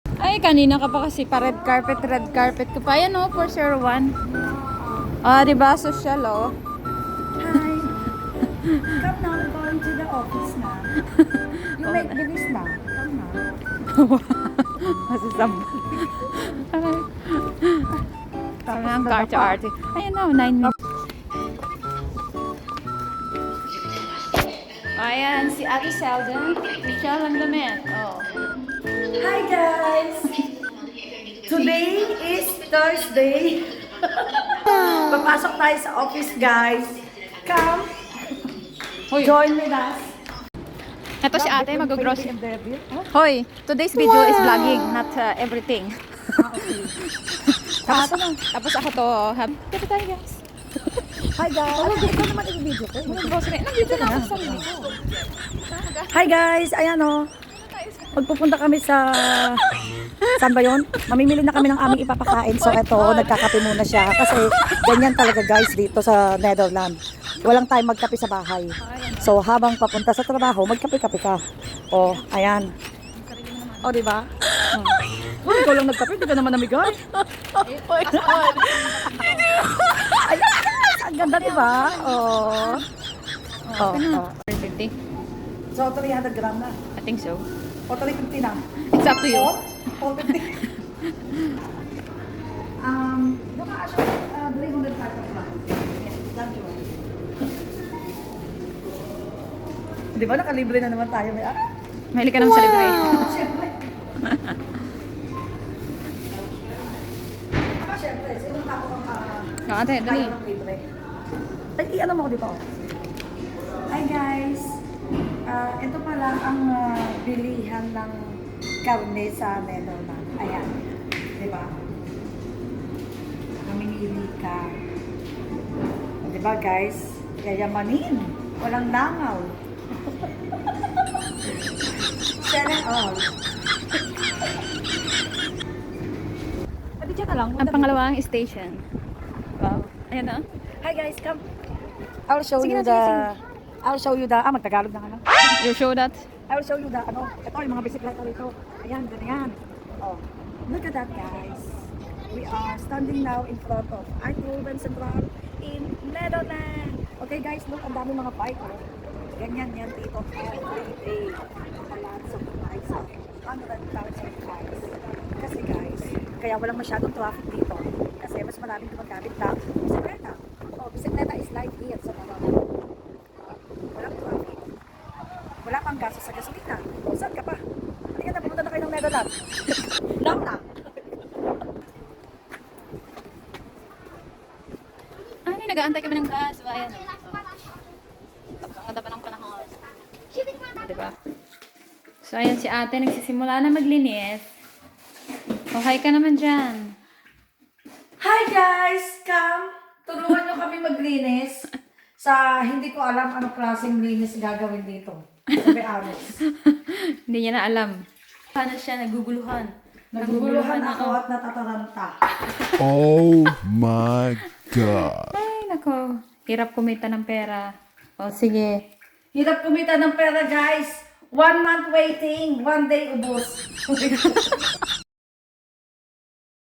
Ay, kanina ka pa kasi pa red carpet ka pa. Yan o, 401. Ah, diba? Social o. Hi. Come now, we're going to the office na. You make bilis na. Come na. Masasabot. Kami ang arte. Ayan o, 9 minutes. Ayan, si Ate Sheldon. Michelle ang damit. Oh. Hi guys! Today is Thursday. Papasok tayo sa office guys. Come, Hoy, join with us. ito si ate, mag-grocery. Hoy, today's video is vlogging, not everything. Tapos ako to, dito tayo guys. Hi guys! Ito naman yung video ko. Mag-grocery. Nandito na ako sa sarili ko. Hi guys! Ayan o. Magpupunta kami sa... Saan ba yun? Mamimili na kami ng aming ipapakain. So eto, nagkakape muna siya. Kasi ganyan talaga guys dito sa Netherlands. Walang time magkape sa bahay. So habang papunta sa trabaho, magkape-kape ka. O, ayan. O, diba? Oh, ikaw lang nagkape, di ka naman namigay. Ayan, ang ganda diba? O. O, o. 350. So 300 gram na. I think so. O 350 na. It's up to you. O 50. Baka asya, 300 pa. Di ba nakalibre na naman tayo? Mahilig ka naman sa libre. Siyempre. Siyempre, sinong tao kang Ate, dali. kaya ng libre? Ay, i-ano mo ko dito. Hi guys! Ito pala ang bilihan ng karne sa Netherlands. Ayan. Di ba? Mamimili ka. Di ba guys? Yayamanin. Walang langaw. Sana all. Pwede dyan na lang. Ang pangalawang station. Wow. Ayan na. Hi guys, come. I'll show Sige you na, the... sige, I'll show you the... magtagalog na ka na. You show that? I will show you the, ito yung mga bisikleta rito. Ayan, ganyan. Oh, look at that guys. We are standing now in front of Eindhoven Central in Netherlands. Okay guys, look, ang dami mga bike. Oh. Ganyan yan dito. Every day. Kalat sa price of 100,000 guys. Kasi guys, kaya walang masyadong traffic dito. Kasi mas maraming gumagamit ng bisikleta. Oh, bisikleta is like here sa Netherlands. Walang traffic. Wala pang gasto sa gasolina. O, saan ka pa? Hindi ka na, pumunta na kayo ng Netherlands. Lang na. Ay, nag-aantay kami ng gas. So, ayan. Tapos ang ganda pa ng panahon. Diba? So, ayan si ate. Nagsisimula na maglinis. Oh, hi ka naman dyan. Hi guys! Come! Tulungan nyo kami maglinis. Sa hindi ko alam anong klaseng linis gagawin dito. To be honest. Hindi niya na alam. Paano siya naguguluhan? Naguguluhan ako at natataranta. Oh my God. Ay, nako. Hirap kumita ng pera. O, sige. Hirap kumita ng pera guys. 1 month waiting, 1 day ubos.